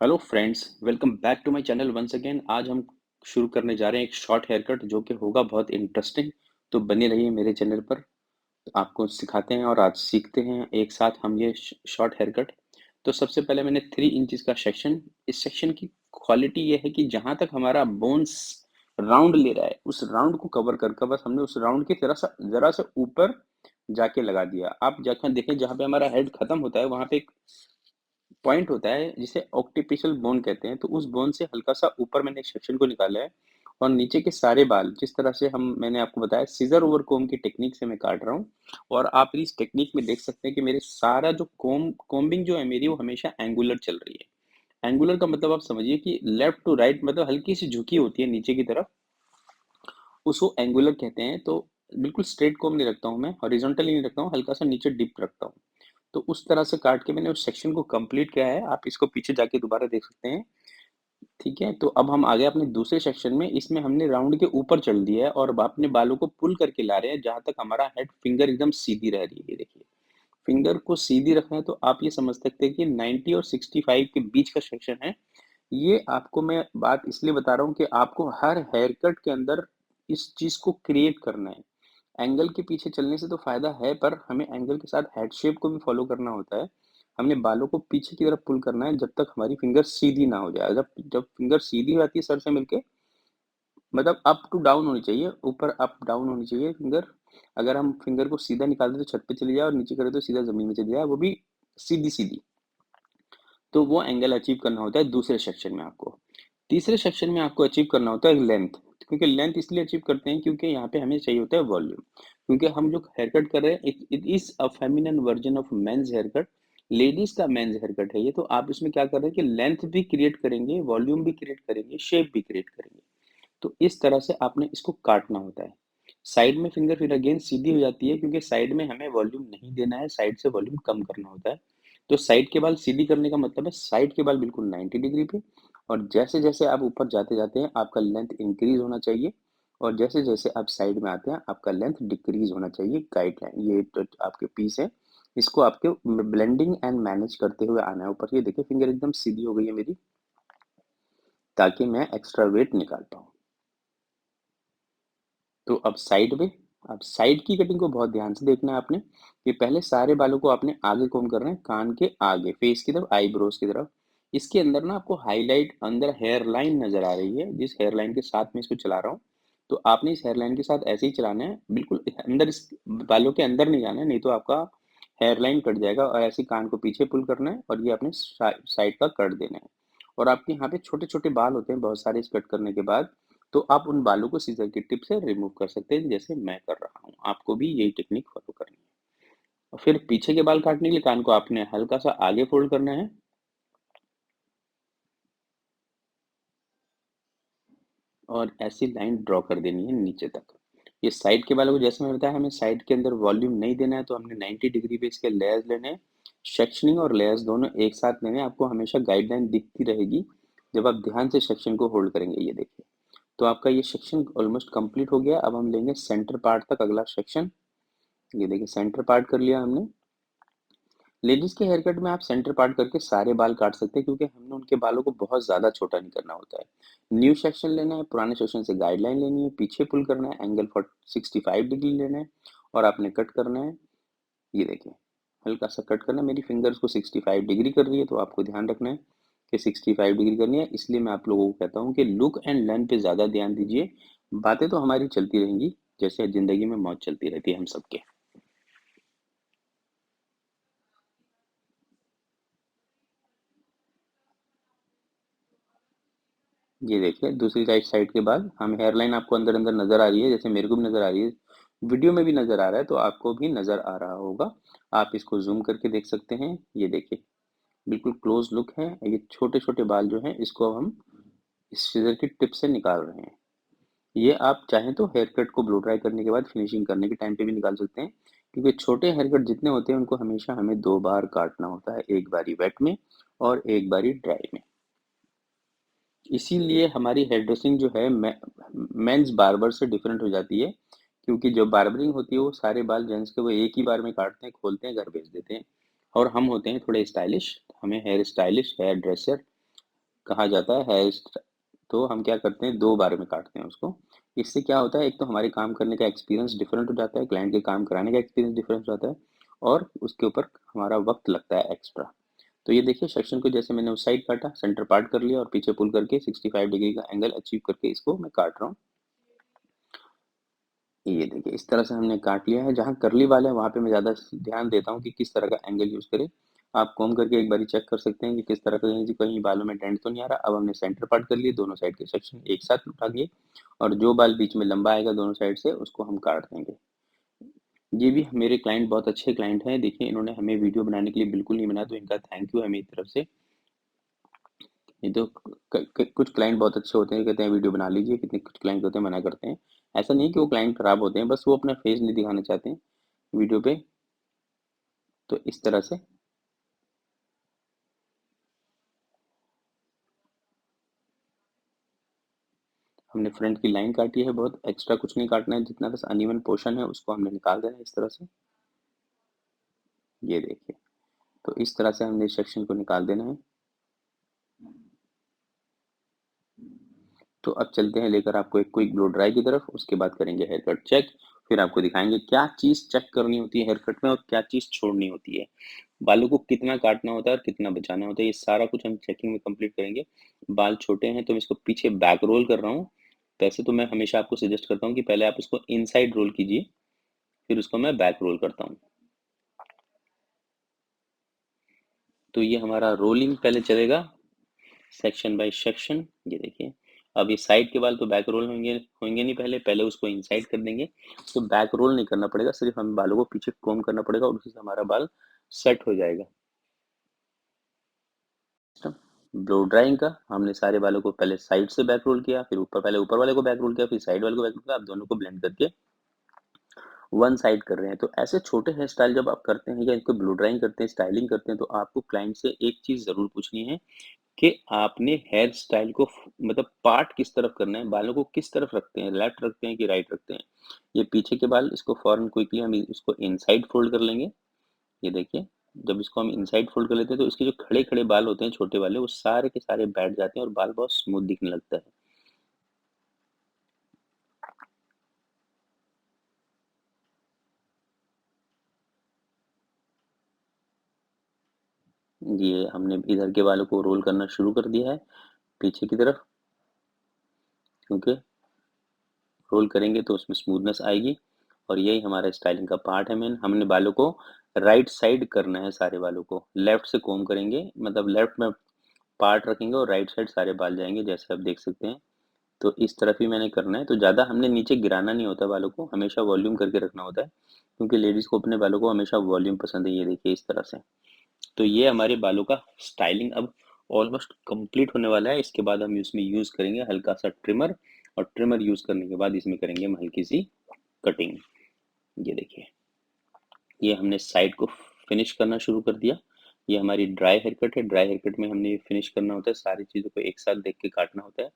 Hello friends, welcome back to my channel once again. आज हम शुरू करने जा रहे हैं एक शॉर्ट हेयर कट जो कि होगा बहुत इंटरेस्टिंग। तो बने रहिए मेरे चैनल पर। आपको सिखाते हैं और आज सीखते हैं एक साथ हम ये शॉर्ट हेयर कट। तो सबसे पहले मैंने 3 इंचज का सेक्शन। इस सेक्शन की क्वालिटी ये है कि जहां तक हमारा बोन्स राउंड ले रहा है उस राउंड को कवर कर बस हमने उस राउंड के जरा सा ऊपर जाके लगा दिया। आप जाकर देखें, जहाँ पे हमारा हेड खत्म होता है वहां पे एक पॉइंट होता है जिसे ऑक्टिपिशल बोन कहते हैं। तो उस बोन से हल्का सा ऊपर मैंने एक सेक्शन को निकाला है और नीचे के सारे बाल जिस तरह से हम मैंने आपको बताया सीजर ओवर कोम की टेक्निक से मैं काट रहा हूँ। और आप इस टेक्निक में देख सकते हैं कि मेरे सारा जो कोम्बिंग जो है मेरी वो हमेशा एंगुलर चल रही है। एंगुलर का मतलब आप समझिए कि लेफ्ट टू राइट, मतलब हल्की सी झुकी होती है नीचे की तरफ, उसको एंगुलर कहते हैं। तो बिल्कुल स्ट्रेट कोम नहीं रखता हूँ मैं, हॉरिजॉन्टली नहीं रखता हूँ, हल्का सा नीचे डिप रखता हूँ। तो उस तरह से काट के मैंने उस सेक्शन को कंप्लीट किया है। आप इसको पीछे जाके दोबारा देख सकते हैं। ठीक है, तो अब हम आ गए अपने दूसरे सेक्शन में। इसमें हमने राउंड के ऊपर चल दिया है और अब अपने बालों को पुल करके ला रहे हैं जहां तक हमारा हेड फिंगर एकदम सीधी रह रही है। ये देखिए, फिंगर को सीधी रखना है तो आप ये समझ सकते हैं कि 90 और 65 के बीच का सेक्शन है। ये आपको मैं बात इसलिए बता रहा हूँ कि आपको हर हेयर कट के अंदर इस चीज को क्रिएट करना है। एंगल के पीछे चलने से तो फायदा है, पर हमें एंगल के साथ हेड शेप को भी फॉलो करना होता है। हमने बालों को पीछे की तरफ पुल करना है जब तक हमारी फिंगर सीधी ना हो जाए। जब जब फिंगर सीधी हो जाती है सर से मिलके, मतलब अप टू डाउन होनी चाहिए, ऊपर अप डाउन होनी चाहिए फिंगर। अगर हम फिंगर को सीधा निकाल दे तो छत पे चली जाए और नीचे करे तो सीधा जमीन में चली जाए, वो भी सीधी सीधी। तो वो एंगल अचीव करना होता है दूसरे सेक्शन में आपको। तीसरे सेक्शन में आपको अचीव करना होता है लेंथ। क्योंकि लेंथ इसलिए अचीव करते हैं क्योंकि यहाँ पे हमें चाहिए होता है वॉल्यूम। क्योंकि हम जो हेयर कट कर रहे हैं it is a feminine version of men's haircut. Ladies का मेंस हेयर कट है ये। तो आप इसमें क्या कर रहे हैं कि लेंथ भी क्रिएट करेंगे, वॉल्यूम भी क्रिएट करेंगे, शेप भी क्रिएट करेंगे। तो इस तरह से आपने इसको काटना होता है। साइड में फिंगर फिर अगेन सीधी हो जाती है क्योंकि साइड में हमें वॉल्यूम नहीं देना है, साइड से वॉल्यूम कम करना होता है। तो साइड के बाल सीधी करने का मतलब है साइड के बाल बिल्कुल 90 डिग्री पे। और जैसे जैसे आप ऊपर जाते जाते हैं आपका लेंथ इंक्रीज होना चाहिए। और जैसे जैसे आप साइड में आते हैं आपका लेंथ डिक्रीज होना चाहिए। गाइडलाइन ये तो आपके पीस है, इसको आपके ब्लेंडिंग एंड मैनेज करते हुए आना है ऊपर। ये देखिए फिंगर एकदम सीधी हो गई है मेरी, ताकि मैं एक्स्ट्रा वेट निकाल पाऊँ। तो अब साइड की कटिंग को बहुत ध्यान से देखना है आपने कि पहले सारे बालों को आपने आगे कॉम्ब करना है, कान के आगे, फेस की तरफ, आईब्रोज की तरफ। इसके अंदर ना आपको हाईलाइट अंदर हेयर लाइन नजर आ रही है, जिस हेयर लाइन के साथ मैं इसको चला रहा हूँ। तो आपने इस हेयर लाइन के साथ ऐसे ही चलाना है, बिल्कुल अंदर, इस बालों के अंदर नहीं जाना है, नहीं तो आपका हेयर लाइन कट जाएगा। और ऐसे कान को पीछे पुल करना है और ये आपने साइड का कट देना है। और आपके यहाँ पे छोटे छोटे बाल होते हैं बहुत सारे इस कट करने के बाद। तो आप उन बालों को सीजर की टिप से रिमूव कर सकते हैं जैसे मैं कर रहा हूँ। आपको भी यही टेक्निक फॉलो करनी है। और फिर पीछे के बाल काटने के लिए कान को आपने हल्का सा आगे फोल्ड करना है और ऐसी लाइन ड्रॉ कर देनी है नीचे तक। ये साइड के बालों को जैसे मैंने बताया हमें साइड के अंदर वॉल्यूम नहीं देना है, तो हमने 90 डिग्री पे इसके लेयर्स लेने हैं। सेक्शनिंग और लेयर्स दोनों एक साथ लेने हैं। आपको हमेशा गाइडलाइन दिखती रहेगी जब आप ध्यान से सेक्शन को होल्ड करेंगे। ये देखिए, तो आपका ये सेक्शन ऑलमोस्ट कंप्लीट हो गया। अब हम लेंगे सेंटर पार्ट तक अगला सेक्शन। ये देखिए सेंटर पार्ट कर लिया हमने। लेडीज के हेयर कट में आप सेंटर पार्ट करके सारे बाल काट सकते हैं क्योंकि हमने उनके बालों को बहुत ज्यादा छोटा नहीं करना होता है। न्यू सेक्शन लेना है, पुराने सेक्शन से गाइडलाइन लेनी है, पीछे पुल करना है, एंगल फॉर 65 डिग्री लेना है और आपने कट करना है। ये देखिए, हल्का सा कट करना है। मेरी फिंगर्स को 65 डिग्री कर रही है, तो आपको ध्यान रखना है कि 65 डिग्री करनी है। इसलिए मैं आप लोगों को कहता हूँ कि लुक एंड लर्न पे ज्यादा ध्यान दीजिए। बातें तो हमारी चलती रहेंगी जैसे जिंदगी में मौज चलती रहती है हम सबके। ये देखिए दूसरी राइट साइड के बाल, हम हेयर लाइन आपको अंदर अंदर नजर आ रही है जैसे मेरे को भी नजर आ रही है, वीडियो में भी नजर आ रहा है, तो आपको भी नजर आ रहा होगा। आप इसको जूम करके देख सकते हैं। ये देखिए बिल्कुल क्लोज लुक है। ये छोटे छोटे बाल जो हैं इसको अब हम इस सीजर की टिप से निकाल रहे हैं। ये आप चाहें तो हेयर कट को ब्लो ड्राई करने के बाद फिनिशिंग करने के टाइम पे भी निकाल सकते हैं। क्योंकि छोटे हेयर कट जितने होते हैं उनको हमेशा हमें 2 बार काटना होता है, एक बारी वेट में और एक बारी ड्राई में। इसीलिए हमारी हेयर ड्रेसिंग जो है मेंस बार्बर से डिफरेंट हो जाती है। क्योंकि जो बार्बरिंग होती है वो सारे बाल जेंट्स के वो एक ही बार में काटते हैं, खोलते हैं, घर भेज देते हैं। और हम होते हैं थोड़े स्टाइलिश, हमें हेयर स्टाइलिश हेयर ड्रेसर कहा जाता है तो हम क्या करते हैं, 2 बार में काटते हैं उसको। इससे क्या होता है, एक तो हमारे काम करने का एक्सपीरियंस डिफरेंट हो जाता है, क्लाइंट के काम कराने का एक्सपीरियंस डिफरेंट हो जाता है और उसके ऊपर हमारा वक्त लगता है एक्स्ट्रा। तो ये देखिए सेक्शन को जैसे मैंने उस साइड काटा, सेंटर पार्ट कर लिया और पीछे पुल करके 65 डिग्री का एंगल अचीव करके इसको मैं काट रहा हूँ। ये देखिए इस तरह से हमने काट लिया है। जहाँ कर्ली बाल है वहाँ पे मैं ज़्यादा ध्यान देता हूँ कि किस तरह का एंगल यूज़ करें। आप कॉम्ब करके एक बारी चेक कर सकते हैं कि किस तरह का, कहीं कहीं बालों में डेंट तो नहीं आ रहा। अब हमने सेंटर पार्ट कर लिए, दोनों साइड के सेक्शन एक साथ उठा दिए और जो बाल बीच में लंबा आएगा दोनों साइड से उसको हम काट देंगे। ये भी मेरे क्लाइंट बहुत अच्छे क्लाइंट हैं। देखिए इन्होंने हमें वीडियो बनाने के लिए बिल्कुल नहीं बनाया, तो इनका थैंक यू है मेरी तरफ से। नहीं तो कुछ क्लाइंट बहुत अच्छे होते हैं, कहते हैं वीडियो बना लीजिए, कितने कुछ क्लाइंट होते हैं मना करते हैं। ऐसा नहीं कि वो क्लाइंट खराब होते हैं, बस वो अपना फेस नहीं दिखाना चाहते हैं वीडियो पे। तो इस तरह से हमने फ्रंट की लाइन काटी है, बहुत एक्स्ट्रा कुछ नहीं काटना है, जितना बस अनइवन पोर्शन है उसको हमने निकाल देना है इस तरह से। ये देखिए, तो इस तरह से हमने इस सेक्शन को निकाल देना है। तो अब चलते हैं लेकर आपको एक क्विक ब्लो ड्राई की तरफ, उसके बाद करेंगे हेयर कट चेक। फिर आपको दिखाएंगे क्या चीज़ चेक करनी होती है हेयर कट में और क्या चीज़ छोड़नी होती है। बालों को कितना काटना होता है और कितना बचाना होता है, ये सारा कुछ हम चेकिंग में कंप्लीट करेंगे। बाल छोटे हैं तो मैं इसको पीछे बैक रोल कर रहा हूँ। वैसे तो मैं हमेशा आपको सजेस्ट करता हूँ कि पहले आप इसको इनसाइड रोल कीजिए, फिर उसको मैं बैक रोल करता हूँ। तो ये हमारा रोलिंग पहले चलेगा, सेक्शन बाय सेक्शन। ये देखिए, अब ये साइड के बाल तो बैक रोल होंगे होंगे नहीं, पहले पहले उसको इनसाइड कर देंगे। तो बैक रोल नहीं करना पड़ेगा, सिर्फ हमें बालों को पीछे कोम करना पड़ेगा और उसी से हमारा बाल सेट हो जाएगा। ब्लो ड्राइंग का हमने सारे बालों को पहले साइड से बैक रोल किया, फिर ऊपर, पहले ऊपर वाले को बैक रोल किया, फिर साइड वाले को बैक रोल किया। आप दोनों को ब्लेंड करके वन साइड कर रहे हैं। तो ऐसे छोटे हेयर स्टाइल जब आप करते हैं या इनको ब्लो ड्राइंग करते हैं, स्टाइलिंग करते हैं, तो आपको क्लाइंट से एक चीज जरूर पूछनी है कि आपने हेयर स्टाइल को मतलब पार्ट किस तरफ करना है, बालों को किस तरफ रखते हैं, लेफ्ट रखते हैं कि राइट रखते हैं। ये पीछे के बाल, इसको फॉरन क्विकली हम इसको इनसाइड फोल्ड कर लेंगे। ये देखिए, जब इसको हम इनसाइड फोल्ड कर लेते हैं तो इसके जो खड़े खड़े बाल होते हैं छोटे वाले, वो सारे के सारे बैठ जाते हैं और बाल बहुत स्मूथ दिखने लगता है। ये हमने इधर के बालों को रोल करना शुरू कर दिया है पीछे की तरफ, क्योंकि रोल करेंगे तो उसमें स्मूथनेस आएगी। और यही हमारा स्टाइलिंग का पार्ट है मेन। हमने बालों को राइट साइड करना है, सारे बालों को लेफ्ट से कोम करेंगे, मतलब लेफ्ट में पार्ट रखेंगे और राइट साइड सारे बाल जाएंगे, जैसे आप देख सकते हैं। तो इस तरफ ही मैंने करना है। तो ज़्यादा हमने नीचे गिराना नहीं होता, बालों को हमेशा वॉल्यूम करके रखना होता है, क्योंकि लेडीज़ को अपने बालों को हमेशा वॉल्यूम पसंद है। ये देखिए इस तरह से। तो ये हमारे बालों का स्टाइलिंग अब ऑलमोस्ट कंप्लीट होने वाला है। इसके बाद हम इसमें यूज़ करेंगे हल्का सा ट्रिमर, और ट्रिमर यूज़ करने के बाद इसमें करेंगे हम हल्की सी कटिंग। ये देखिए, ये हमने साइड को फिनिश करना शुरू कर दिया। ये हमारी ड्राई हेयर कट है। ड्राई हेयर कट में हमने ये फिनिश करना होता है, सारी चीज़ों को एक साथ देख के काटना होता है।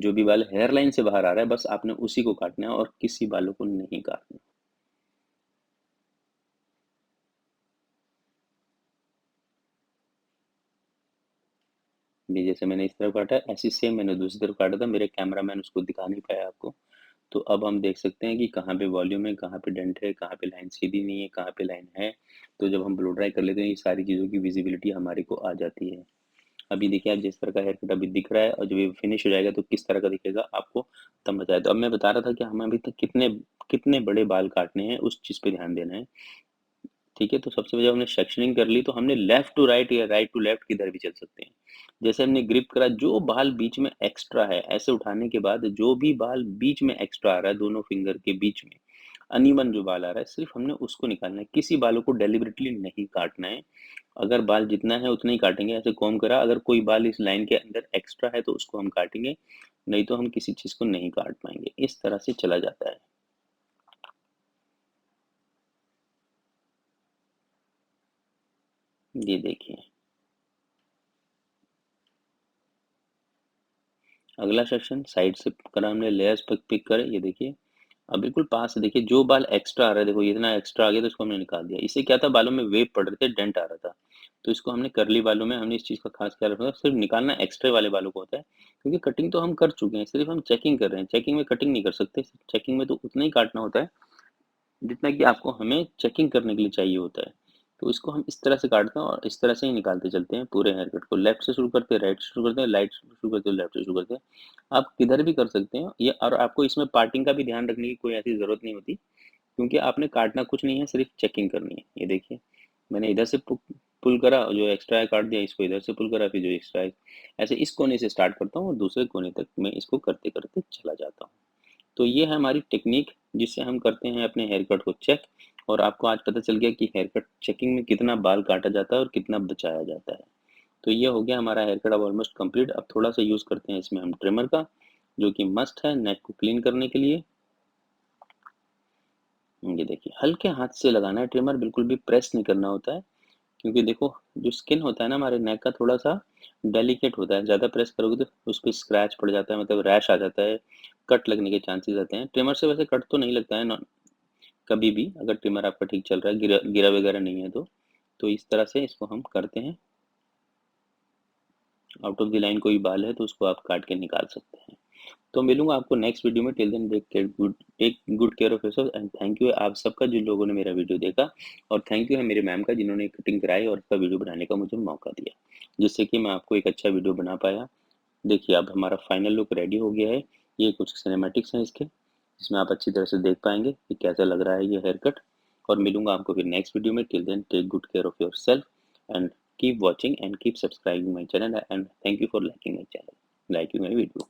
जो भी बाल हेयर लाइन से बाहर आ रहा है बस आपने उसी को काटना है और किसी बालों को नहीं काटना। ये जैसे मैंने इस तरफ काटा है, ऐसे सेम मैंने दूसरी तरफ काटा था, मेरे कैमरामैन उसको दिखा नहीं पाया आपको। तो अब हम देख सकते हैं कि कहाँ पे वॉल्यूम है, कहाँ पे डेंट है, कहाँ पे लाइन सीधी नहीं है, कहाँ पे लाइन है। तो जब हम ब्लो ड्राई कर लेते हैं ये सारी चीज़ों की विजिबिलिटी हमारे को आ जाती है। अभी देखिए, आप जिस तरह का हेयर कट अभी दिख रहा है और जब ये फिनिश हो जाएगा तो किस तरह का दिखेगा आपको तब बताया। तो अब मैं बता रहा था कि हमें अभी तक कितने कितने बड़े बाल काटने हैं, उस चीज़ पे ध्यान देना है। ठीक है, तो सबसे पहले हमने सेक्शनिंग कर ली, तो हमने लेफ्ट टू राइट या राइट टू लेफ्ट किधर भी चल सकते हैं। जैसे हमने ग्रिप करा, जो बाल बीच में एक्स्ट्रा है, ऐसे उठाने के बाद जो भी बाल बीच में एक्स्ट्रा आ रहा है दोनों फिंगर के बीच में, अनइवन जो बाल आ रहा है, सिर्फ हमने उसको निकालना है। किसी बालों को डेलिबरेटली नहीं काटना है। अगर बाल जितना है उतना ही काटेंगे, ऐसे कॉम्ब करा, अगर कोई बाल इस लाइन के अंदर एक्स्ट्रा है तो उसको हम काटेंगे, नहीं तो हम किसी चीज को नहीं काट पाएंगे। इस तरह से चला जाता है। ये देखिए, अगला सेक्शन साइड से करा हमने, लेयर्स पिक पिक करे। ये देखिए, अब बिल्कुल पास है, देखिए जो बाल एक्स्ट्रा आ रहा है, देखो ये इतना एक्स्ट्रा आ गया तो इसको हमने निकाल दिया। इससे क्या था, बालों में वेव पड़ रहे थे, डेंट आ रहा था। तो इसको हमने कर्ली बालों में हमने इस चीज़ का खास ख्याल रखा, सिर्फ निकालना एक्स्ट्रा वाले बालों को होता है, क्योंकि कटिंग तो हम कर चुके हैं, सिर्फ हम चेकिंग कर रहे हैं। चेकिंग में कटिंग नहीं कर सकते, चेकिंग में तो उतना ही काटना होता है जितना कि आपको हमें चेकिंग करने के लिए चाहिए होता है। तो इसको हम इस तरह से काटते हैं और इस तरह से ही निकालते चलते हैं पूरे हेयर कट को। लेफ्ट से शुरू करते हैं, राइट से शुरू करते हैं, राइट से शुरू करते हैं, लेफ्ट से शुरू करते हैं। आप किधर भी कर सकते हैं ये, और आपको इसमें पार्टिंग का भी ध्यान रखने की कोई ऐसी ज़रूरत नहीं होती, क्योंकि आपने काटना कुछ नहीं है, सिर्फ चेकिंग करनी है। ये देखिए, मैंने इधर से पुल करा, जो एक्स्ट्रा है काट दिया, इसको इधर से पुल करा, फिर जो एक्स्ट्रा है ऐसे इस कोने से स्टार्ट करता हूँ और दूसरे कोने तक मैं इसको करते करते चला जाता हूँ। तो ये है हमारी टेक्निक, जिससे हम करते हैं अपने हेयर कट को चेक। और आपको आज पता चल गया कि हेयर कट चेकिंग में कितना बाल काटा जाता है और कितना बचाया जाता है। तो ये हो गया हमारा हेयर कट अब ऑलमोस्ट कंप्लीट। अब थोड़ा सा यूज़ करते हैं इसमें हम ट्रिमर का, जो कि मस्ट है नेक को क्लीन करने के लिए। ये देखिए, हल्के हाथ से लगाना है ट्रिमर, बिल्कुल भी प्रेस नहीं करना होता है, क्योंकि देखो जो स्किन होता है ना हमारे नेक का, थोड़ा सा डेलिकेट होता है। ज़्यादा प्रेस करोगे तो उस पर स्क्रैच पड़ जाता है, मतलब रैश आ जाता है, कट लगने के चांसेस रहते हैं। ट्रिमर से वैसे कट तो नहीं लगता है कभी भी, अगर ट्रिमर आपका ठीक चल रहा है, गिरा गिरा वगैरह नहीं है तो। तो इस तरह से इसको हम करते हैं। आउट ऑफ द लाइन कोई बाल है तो उसको आप काट के निकाल सकते हैं। तो मिलूंगा आपको नेक्स्ट वीडियो में। Till then take good care of yourself and thank you आप सबका जिन लोगों ने मेरा वीडियो देखा। और थैंक यू है मेरे मैम का, जिन्होंने कटिंग कराई और इसका वीडियो बनाने का मुझे मौका दिया, जिससे कि मैं आपको एक अच्छा वीडियो बना पाया। देखिए अब हमारा फाइनल लुक रेडी हो गया है। ये कुछ सिनेमैटिक्स हैं इसके, जिसमें आप अच्छी तरह से देख पाएंगे कि कैसा लग रहा है ये हेयर कट। और मिलूंगा आपको फिर नेक्स्ट वीडियो में। Till then take good care of yourself and keep watching and keep subscribing my channel and thank you for liking my channel, liking my video.